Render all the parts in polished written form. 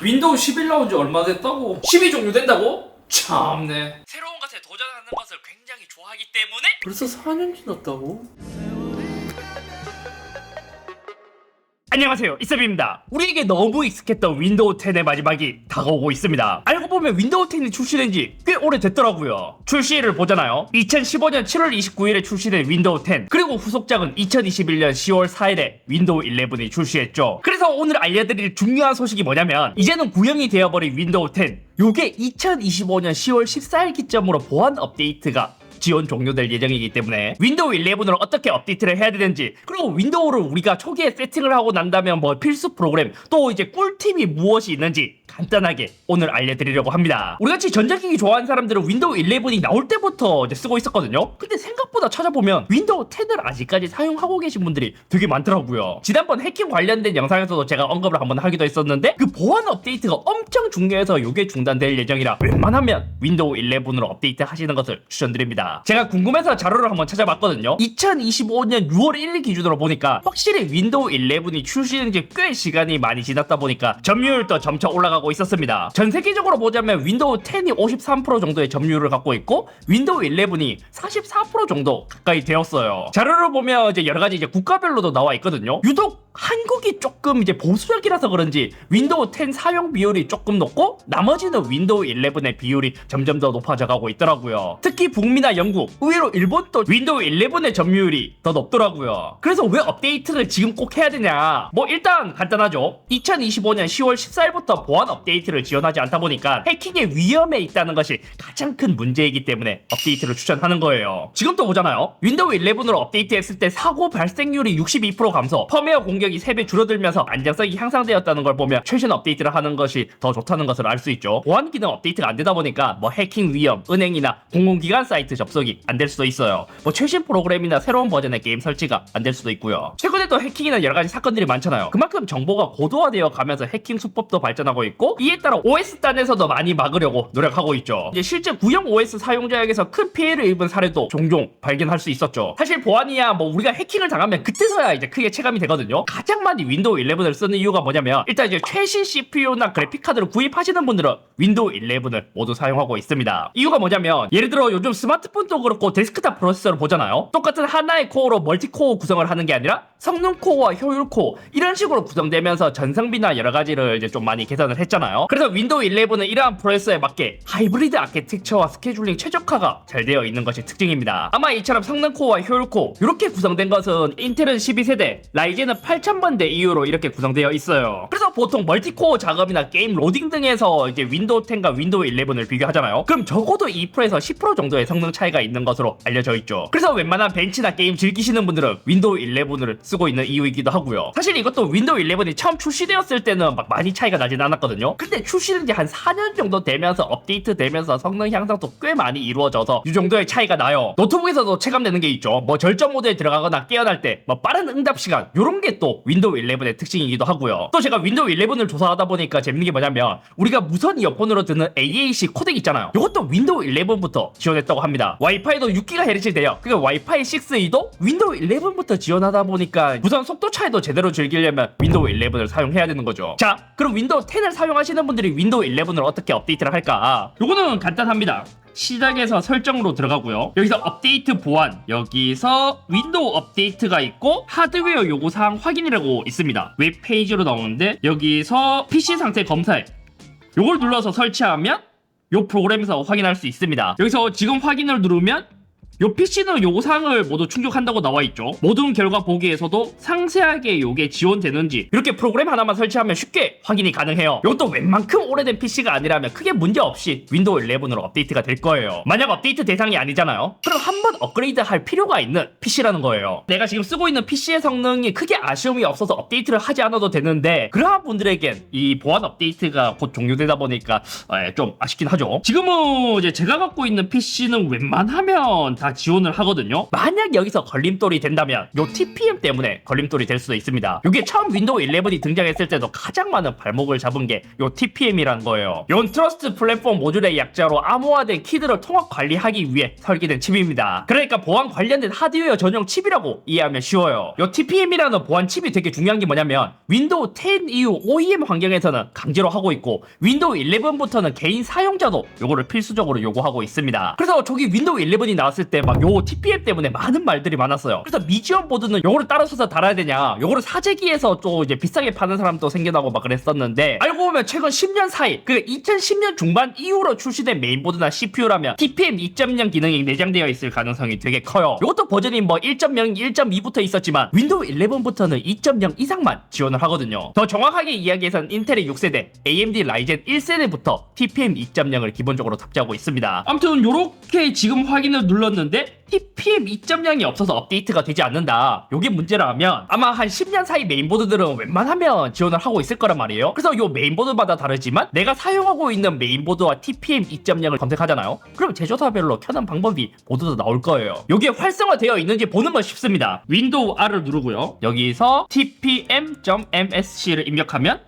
윈도우 11 나온 지 얼마 됐다고? 10이 종료된다고? 참네. 새로운 것에 도전하는 것을 굉장히 좋아하기 때문에 벌써 4년 지났다고? 안녕하세요, 이쌤입니다. 우리에게 너무 익숙했던 윈도우 10의 마지막이 다가오고 있습니다. 알고 보면 윈도우 10이 출시된 지 꽤 오래됐더라고요. 출시일을 보잖아요. 2015년 7월 29일에 출시된 윈도우 10, 그리고 후속작은 2021년 10월 4일에 윈도우 11이 출시했죠. 그래서 오늘 알려드릴 중요한 소식이 뭐냐면, 이제는 구형이 되어버린 윈도우 10, 요게 2025년 10월 14일 기점으로 보안 업데이트가 지원 종료될 예정이기 때문에 윈도우 11을 어떻게 업데이트를 해야 되는지, 그리고 윈도우를 우리가 초기에 세팅을 하고 난다면 뭐 필수 프로그램, 또 이제 꿀팁이 무엇이 있는지 간단하게 오늘 알려드리려고 합니다. 우리같이 전자기기 좋아하는 사람들은 윈도우 11이 나올 때부터 이제 쓰고 있었거든요. 근데 생각보다 찾아보면 윈도우 10을 아직까지 사용하고 계신 분들이 되게 많더라고요. 지난번 해킹 관련된 영상에서도 제가 언급을 한번 하기도 했었는데, 그 보안 업데이트가 엄청 중요해서 이게 중단될 예정이라 웬만하면 윈도우 11으로 업데이트 하시는 것을 추천드립니다. 제가 궁금해서 자료를 한번 찾아봤거든요. 2025년 6월 1일 기준으로 보니까 확실히 윈도우 11이 출시된 지 꽤 시간이 많이 지났다 보니까 점유율도 점차 올라가고 있었습니다. 전 세계적으로 보자면 윈도우 10이 53% 정도의 점유율을 갖고 있고 윈도우 11이 44% 정도 가까이 되었어요. 자료를 보면 이제 여러 가지 이제 국가별로도 나와 있거든요. 유독 한국이 조금 이제 보수적이라서 그런지 윈도우 10 사용 비율이 조금 높고, 나머지는 윈도우 11의 비율이 점점 더 높아져 가고 있더라고요. 특히 북미나 영국, 의외로 일본도 윈도우 11의 점유율이 더 높더라고요. 그래서 왜 업데이트를 지금 꼭 해야 되냐? 뭐 일단 간단하죠. 2025년 10월 14일부터 보안 업데이트를 지원하지 않다 보니까 해킹의 위험에 있다는 것이 가장 큰 문제이기 때문에 업데이트를 추천하는 거예요. 지금 또 보잖아요. 윈도우 11으로 업데이트했을 때 사고 발생률이 62% 감소, 펌웨어 공격이 3배 줄어들면서 안정성이 향상되었다는 걸 보면 최신 업데이트를 하는 것이 더 좋다는 것을 알 수 있죠. 보안 기능 업데이트가 안 되다 보니까 뭐 해킹 위험, 은행이나 공공기관 사이트 접속이 안 될 수도 있어요. 뭐 최신 프로그램이나 새로운 버전의 게임 설치가 안 될 수도 있고요. 최근에 또 해킹이나 여러 가지 사건들이 많잖아요. 그만큼 정보가 고도화되어 가면서 해킹 수법도 발전하고 있고, 이에 따라 OS 단에서도 많이 막으려고 노력하고 있죠. 이제 실제 구형 OS 사용자에게서 큰 피해를 입은 사례도 종종 발견할 수 있었죠. 사실 보안이야 뭐 우리가 해킹을 당하면 그때서야 이제 크게 체감이 되거든요. 가장 많이 윈도우 11을 쓰는 이유가 뭐냐면, 일단 이제 최신 CPU나 그래픽카드를 구입하시는 분들은 윈도우 11을 모두 사용하고 있습니다. 이유가 뭐냐면, 예를 들어 요즘 스마트폰도 그렇고 데스크탑 프로세서를 보잖아요. 똑같은 하나의 코어로 멀티코어 구성을 하는 게 아니라 성능 코어와 효율 코어, 이런 식으로 구성되면서 전성비나 여러 가지를 이제 좀 많이 개선을 했잖아요. 그래서 윈도우 11은 이러한 프로세서에 맞게 하이브리드 아키텍처와 스케줄링 최적화가 잘 되어 있는 것이 특징입니다. 아마 이처럼 성능 코어와 효율 코어 이렇게 구성된 것은 인텔은 12세대, 라이젠은 8000번대 이후로 이렇게 구성되어 있어요. 그래서 보통 멀티코어 작업이나 게임 로딩 등에서 이제 윈도우 10과 윈도우 11을 비교하잖아요. 그럼 적어도 2%에서 10% 정도의 성능 차이가 있는 것으로 알려져 있죠. 그래서 웬만한 벤치나 게임 즐기시는 분들은 윈도우 11을 쓰고 있는 이유이기도 하고요. 사실 이것도 윈도우 11이 처음 출시되었을 때는 막 많이 차이가 나진 않았거든요. 근데 출시된 지 한 4년 정도 되면서 업데이트 되면서 성능 향상도 꽤 많이 이루어져서 이 정도의 차이가 나요. 노트북에서도 체감되는 게 있죠. 뭐 절전 모드에 들어가거나 깨어날 때 뭐 빠른 응답 시간, 요런 게 또 윈도우 11의 특징이기도 하고요. 또 제가 윈도우 11을 조사하다 보니까 재밌는 게 뭐냐면, 우리가 무선 이어폰으로 듣는 AAC 코덱 있잖아요. 이것도 윈도우 11부터 지원했다고 합니다. 와이파이도 6GHz 돼요. 그러니까 와이파이 6E도 윈도우 11부터 지원하다 보니까 무선 속도 차이도 제대로 즐기려면 윈도우 11을 사용해야 되는 거죠. 자, 그럼 윈도우 10을 사용하시는 분들이 윈도우 11을 어떻게 업데이트를 할까? 요거는 간단합니다. 시작에서 설정으로 들어가고요. 여기서 업데이트 보안, 여기서 윈도우 업데이트가 있고 하드웨어 요구사항 확인이라고 있습니다. 웹페이지로 나오는데 여기서 PC 상태 검사해, 요걸 눌러서 설치하면 요 프로그램에서 확인할 수 있습니다. 여기서 지금 확인을 누르면 요 PC는 요구사항을 모두 충족한다고 나와있죠. 모든 결과 보기에서도 상세하게 요게 지원되는지 이렇게 프로그램 하나만 설치하면 쉽게 확인이 가능해요. 이것도 웬만큼 오래된 PC가 아니라면 크게 문제없이 윈도우 11으로 업데이트가 될 거예요. 만약 업데이트 대상이 아니잖아요. 그럼 한번 업그레이드 할 필요가 있는 PC라는 거예요. 내가 지금 쓰고 있는 PC의 성능이 크게 아쉬움이 없어서 업데이트를 하지 않아도 되는데, 그러한 분들에겐 이 보안 업데이트가 곧 종료되다 보니까 좀 아쉽긴 하죠. 지금은 이제 제가 갖고 있는 PC는 웬만하면 다 다 지원을 하거든요. 만약 여기서 걸림돌이 된다면 요 TPM 때문에 걸림돌이 될 수도 있습니다. 이게 처음 윈도우 11이 등장했을 때도 가장 많은 발목을 잡은 게 요 TPM이란 거예요. 요 트러스트 플랫폼 모듈의 약자로 암호화된 키들을 통합 관리하기 위해 설계된 칩입니다. 그러니까 보안 관련된 하드웨어 전용 칩이라고 이해하면 쉬워요. 요 TPM이라는 보안 칩이 되게 중요한 게 뭐냐면 윈도우 10 이후 OEM 환경에서는 강제로 하고 있고 윈도우 11부터는 개인 사용자도 요거를 필수적으로 요구하고 있습니다. 그래서 저기 윈도우 11이 나왔을 때 막 요 TPM 때문에 많은 말들이 많았어요. 그래서 미지원 보드는 요거를 따라서서 달아야 되냐, 요거를 사재기에서 또 이제 비싸게 파는 사람도 생겨나고 막 그랬었는데, 알고 보면 최근 10년 사이, 그 2010년 중반 이후로 출시된 메인보드나 CPU라면 TPM 2.0 기능이 내장되어 있을 가능성이 되게 커요. 이것도 버전이 뭐 1.0, 1.2부터 있었지만 윈도우 11부터는 2.0 이상만 지원을 하거든요. 더 정확하게 이야기해선 인텔의 6세대, AMD 라이젠 1세대부터 TPM 2.0을 기본적으로 탑재하고 있습니다. 아무튼 요렇게 지금 확인을 눌렀는데 TPM 2.0이 없어서 업데이트가 되지 않는다, 요게 문제라면 아마 한 10년 사이 메인보드들은 웬만하면 지원을 하고 있을 거란 말이에요. 그래서 요 메인보드마다 다르지만 내가 사용하고 있는 메인보드와 TPM 2.0을 검색하잖아요. 그럼 제조사별로 켜는 방법이 모두 다 나올 거예요. 요게 활성화되어 있는지 보는 건 쉽습니다. 윈도우 R을 누르고요, 여기서 tpm.msc를 입력하면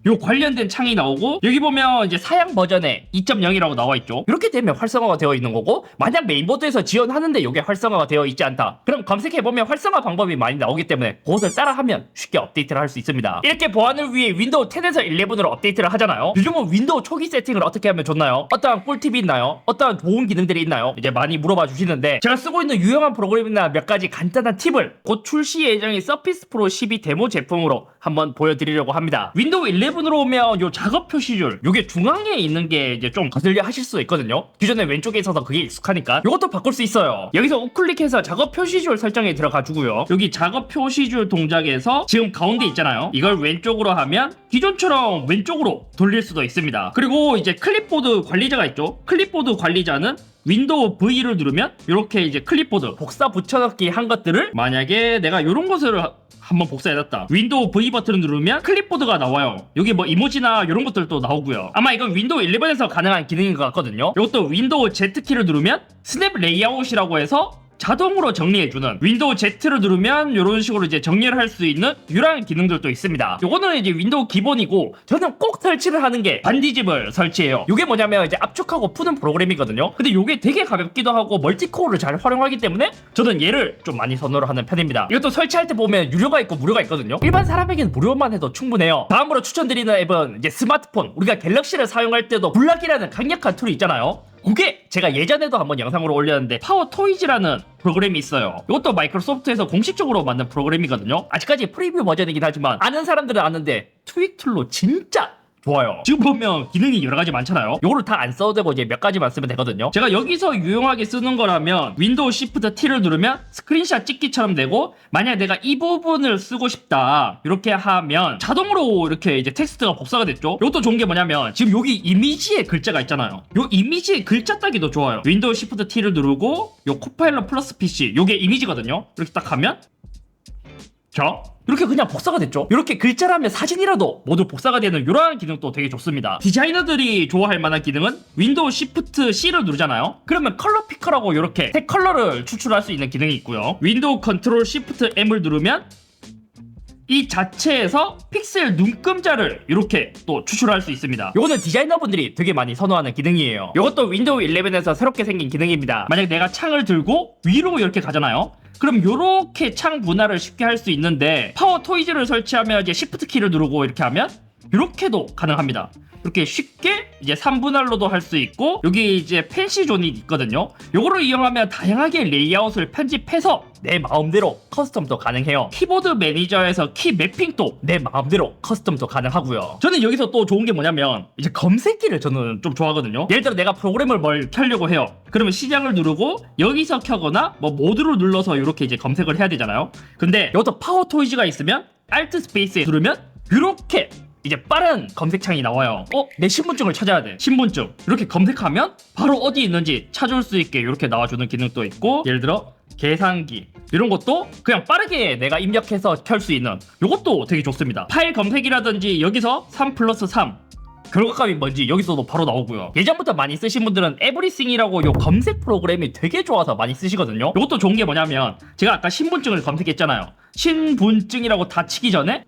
요 관련된 창이 나오고, 여기 보면 이제 사양 버전에 2.0이라고 나와 있죠. 이렇게 되면 활성화가 되어 있는 거고, 만약 메인보드에서 지원하는데 이게 활성화가 되어 있지 않다, 그럼 검색해보면 활성화 방법이 많이 나오기 때문에 그것을 따라하면 쉽게 업데이트를 할 수 있습니다. 이렇게 보안을 위해 윈도우 10에서 11으로 업데이트를 하잖아요. 요즘은 윈도우 초기 세팅을 어떻게 하면 좋나요? 어떠한 꿀팁이 있나요? 어떠한 좋은 기능들이 있나요? 이제 많이 물어봐 주시는데, 제가 쓰고 있는 유용한 프로그램이나 몇 가지 간단한 팁을 곧 출시 예정인 서피스 프로 12 데모 제품으로 한번 보여드리려고 합니다. 윈도우 11으로 오면 요 작업 표시줄, 요게 중앙에 있는 게 이제 좀 거슬려 하실 수 있거든요. 기존에 왼쪽에 있어서 그게 익숙하니까 요것도 바꿀 수 있어요. 여기서 우클릭해서 작업 표시줄 설정에 들어가 주고요, 여기 작업 표시줄 동작에서 지금 가운데 있잖아요, 이걸 왼쪽으로 하면 기존처럼 왼쪽으로 돌릴 수도 있습니다. 그리고 이제 클립보드 관리자가 있죠. 클립보드 관리자는 윈도우 V를 누르면 이렇게 이제 클립보드 복사 붙여넣기 한 것들을, 만약에 내가 이런 것을 한번 복사해놨다, 윈도우 V 버튼을 누르면 클립보드가 나와요. 여기 뭐 이모지나 이런 것들도 나오고요. 아마 이건 윈도우 11에서 가능한 기능인 것 같거든요. 이것도 윈도우 Z키를 누르면 스냅 레이아웃이라고 해서 자동으로 정리해주는, 윈도우 Z를 누르면 이런 식으로 이제 정리를 할 수 있는 유라한 기능들도 있습니다. 요거는 이제 윈도우 기본이고, 저는 꼭 설치를 하는 게 반디집을 설치해요. 요게 뭐냐면 이제 압축하고 푸는 프로그램이거든요. 근데 요게 되게 가볍기도 하고 멀티코어를 잘 활용하기 때문에 저는 얘를 좀 많이 선호를 하는 편입니다. 이것도 설치할 때 보면 유료가 있고 무료가 있거든요. 일반 사람에게는 무료만 해도 충분해요. 다음으로 추천드리는 앱은 이제 스마트폰, 우리가 갤럭시를 사용할 때도 블락이라는 강력한 툴이 있잖아요. 그게 제가 예전에도 한번 영상으로 올렸는데 파워 토이즈라는 프로그램이 있어요. 이것도 마이크로소프트에서 공식적으로 만든 프로그램이거든요. 아직까지 프리뷰 버전이긴 하지만 아는 사람들은 아는데 트윅 툴로 진짜 좋아요. 지금 보면 기능이 여러 가지 많잖아요. 요거를 다 안 써도 되고 이제 몇 가지만 쓰면 되거든요. 제가 여기서 유용하게 쓰는 거라면 윈도우 Shift T를 누르면 스크린샷 찍기처럼 되고, 만약 내가 이 부분을 쓰고 싶다 이렇게 하면 자동으로 이렇게 이제 텍스트가 복사가 됐죠. 이것도 좋은 게 뭐냐면 지금 여기 이미지에 글자가 있잖아요. 요 이미지에 글자 따기도 좋아요. 윈도우 Shift T를 누르고 요 코파일럿 플러스 PC, 요게 이미지거든요. 이렇게 딱 하면 자, 이렇게 그냥 복사가 됐죠. 이렇게 글자라면 사진이라도 모두 복사가 되는 이러한 기능도 되게 좋습니다. 디자이너들이 좋아할 만한 기능은 윈도우 Shift C를 누르잖아요. 그러면 컬러 피커라고 이렇게 색 컬러를 추출할 수 있는 기능이 있고요. 윈도우 컨트롤 Shift M을 누르면 이 자체에서 픽셀 눈금자를 이렇게 또 추출할 수 있습니다. 이거는 디자이너분들이 되게 많이 선호하는 기능이에요. 이것도 윈도우 11에서 새롭게 생긴 기능입니다. 만약 내가 창을 들고 위로 이렇게 가잖아요. 그럼 이렇게 창 분할을 쉽게 할 수 있는데, 파워 토이즈를 설치하면 이제 Shift 키를 누르고 이렇게 하면 이렇게도 가능합니다. 이렇게 쉽게 이제 3분할로도 할 수 있고, 여기 이제 펜시 존이 있거든요. 요거를 이용하면 다양하게 레이아웃을 편집해서 내 마음대로 커스텀도 가능해요. 키보드 매니저에서 키 매핑도 내 마음대로 커스텀도 가능하고요. 저는 여기서 또 좋은 게 뭐냐면 이제 검색기를 저는 좀 좋아하거든요. 예를 들어 내가 프로그램을 뭘 켜려고 해요. 그러면 시작을 누르고 여기서 켜거나 뭐 모드를 눌러서 이렇게 이제 검색을 해야 되잖아요. 근데 이것도 파워 토이즈가 있으면 Alt 스페이스에 누르면 이렇게 이제 빠른 검색창이 나와요. 내 신분증을 찾아야 돼. 신분증. 이렇게 검색하면 바로 어디 있는지 찾을 수 있게 이렇게 나와주는 기능도 있고, 예를 들어 계산기 이런 것도 그냥 빠르게 내가 입력해서 켤 수 있는, 이것도 되게 좋습니다. 파일 검색이라든지 여기서 3+3 결과값이 뭔지 여기서도 바로 나오고요. 예전부터 많이 쓰신 분들은 에브리싱이라고 요 검색 프로그램이 되게 좋아서 많이 쓰시거든요. 이것도 좋은 게 뭐냐면 제가 아까 신분증을 검색했잖아요. 신분증이라고 다 치기 전에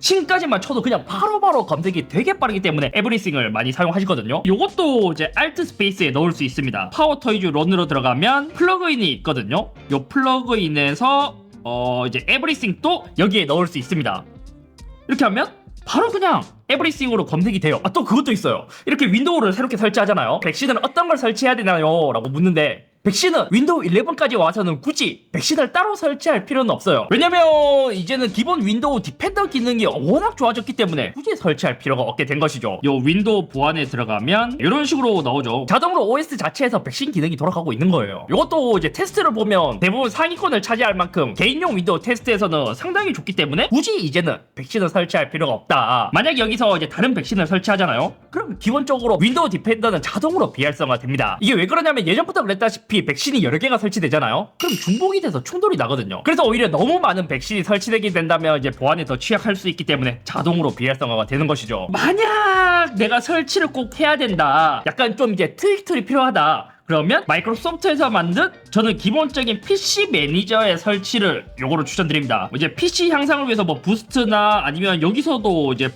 신까지만 쳐도 그냥 바로바로 검색이 되게 빠르기 때문에 에브리싱을 많이 사용하시거든요. 요것도 이제 알트 스페이스에 넣을 수 있습니다. 파워 토이즈 런으로 들어가면 플러그인이 있거든요. 요 플러그인에서 이제 에브리싱 또 여기에 넣을 수 있습니다. 이렇게 하면 바로 그냥 에브리싱으로 검색이 돼요. 또 그것도 있어요. 이렇게 윈도우를 새롭게 설치하잖아요. 백신은 어떤 걸 설치해야 되나요? 라고 묻는데 백신은 윈도우 11까지 와서는 굳이 백신을 따로 설치할 필요는 없어요. 왜냐면 이제는 기본 윈도우 디펜더 기능이 워낙 좋아졌기 때문에 굳이 설치할 필요가 없게 된 것이죠. 요 윈도우 보안에 들어가면 이런 식으로 나오죠. 자동으로 OS 자체에서 백신 기능이 돌아가고 있는 거예요. 이것도 이제 테스트를 보면 대부분 상위권을 차지할 만큼 개인용 윈도우 테스트에서는 상당히 좋기 때문에 굳이 이제는 백신을 설치할 필요가 없다. 만약 여기서 이제 다른 백신을 설치하잖아요. 그럼 기본적으로 윈도우 디펜더는 자동으로 비활성화 됩니다. 이게 왜 그러냐면 예전부터 그랬다시피 백신이 여러 개가 설치되잖아요. 그럼 중복이 돼서 충돌이 나거든요. 그래서 오히려 너무 많은 백신이 설치되게 된다면 이제 보안에 더 취약할 수 있기 때문에 자동으로 비활성화가 되는 것이죠. 만약 내가 설치를 꼭 해야 된다, 약간 좀 이제 트릭 필요하다, 그러면 마이크로소프트에서 만든 저는 기본적인 PC 매니저의 설치를 요거를 추천드립니다. 이제 PC 향상을 위해서 뭐 부스트나 아니면 여기서도 이제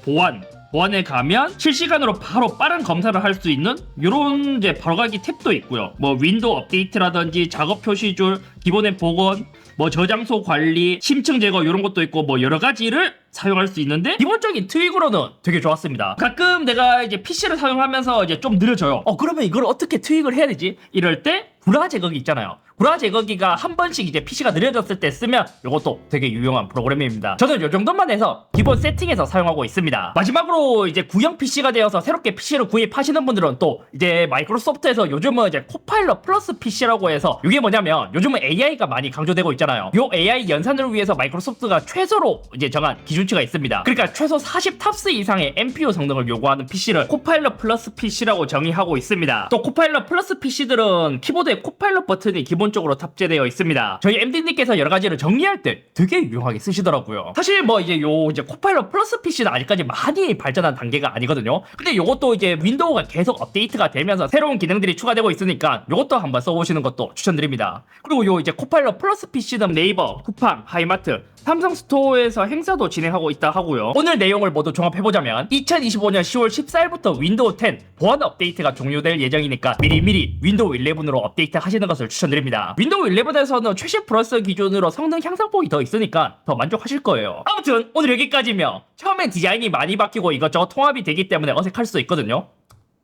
보안에 가면 실시간으로 바로 빠른 검사를 할 수 있는 이런 이제 바로가기 탭도 있고요. 뭐 윈도우 업데이트라든지 작업 표시줄, 기본의 복원, 뭐 저장소 관리, 심층 제거 이런 것도 있고 뭐 여러 가지를 사용할 수 있는데 기본적인 트윅으로는 되게 좋았습니다. 가끔 내가 이제 PC를 사용하면서 이제 좀 느려져요. 그러면 이걸 어떻게 트윅을 해야 되지? 이럴 때 불화 제거기 있잖아요. 불화 제거기가 한 번씩 이제 PC가 느려졌을 때 쓰면 이것도 되게 유용한 프로그램입니다. 저는 이 정도만 해서 기본 세팅에서 사용하고 있습니다. 마지막으로 이제 구형 PC가 되어서 새롭게 PC를 구입하시는 분들은 또 이제 마이크로소프트에서 요즘은 이제 코파일럿 플러스 PC라고 해서 이게 뭐냐면 요즘은 AI가 많이 강조되고 있잖아요. 요 AI 연산을 위해서 마이크로소프트가 최소로 이제 정한 기준치가 있습니다. 그러니까 최소 40 탑스 이상의 NPU 성능을 요구하는 PC를 코파일럿 플러스 PC라고 정의하고 있습니다. 또 코파일럿 플러스 PC들은 키보드에 코파일럿 버튼이 기본적으로 탑재되어 있습니다. 저희 MD님께서 여러 가지를 정리할 때 되게 유용하게 쓰시더라고요. 사실 뭐 이제 이제 코파일럿 플러스 PC는 아직까지 많이 발전한 단계가 아니거든요. 근데 요것도 이제 윈도우가 계속 업데이트가 되면서 새로운 기능들이 추가되고 있으니까 요것도 한번 써보시는 것도 추천드립니다. 그리고 요 이제 코파일럿 플러스 PC는 네이버, 쿠팡, 하이마트, 삼성 스토어에서 행사도 진행하고 있다 하고요. 오늘 내용을 모두 종합해보자면 2025년 10월 14일부터 윈도우 10 보안 업데이트가 종료될 예정이니까 미리미리 윈도우 11으로 업데이트 하시는 것을 추천드립니다. 윈도우 11에서는 최신 플러스 기준으로 성능 향상폭이 더 있으니까 더 만족하실 거예요. 아무튼 오늘 여기까지며 처음엔 디자인이 많이 바뀌고 이것저것 통합이 되기 때문에 어색할 수도 있거든요.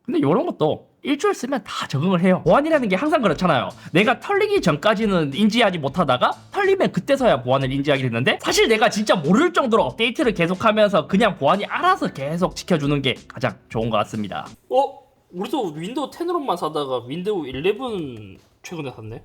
근데 이런 것도 일주일 쓰면 다 적응을 해요. 보안이라는 게 항상 그렇잖아요. 내가 털리기 전까지는 인지하지 못하다가 털리면 그때서야 보안을 인지하게 됐는데 사실 내가 진짜 모를 정도로 업데이트를 계속하면서 그냥 보안이 알아서 계속 지켜주는 게 가장 좋은 것 같습니다. 우리도 윈도우 10으로만 사다가 윈도우 11 최근에 샀네.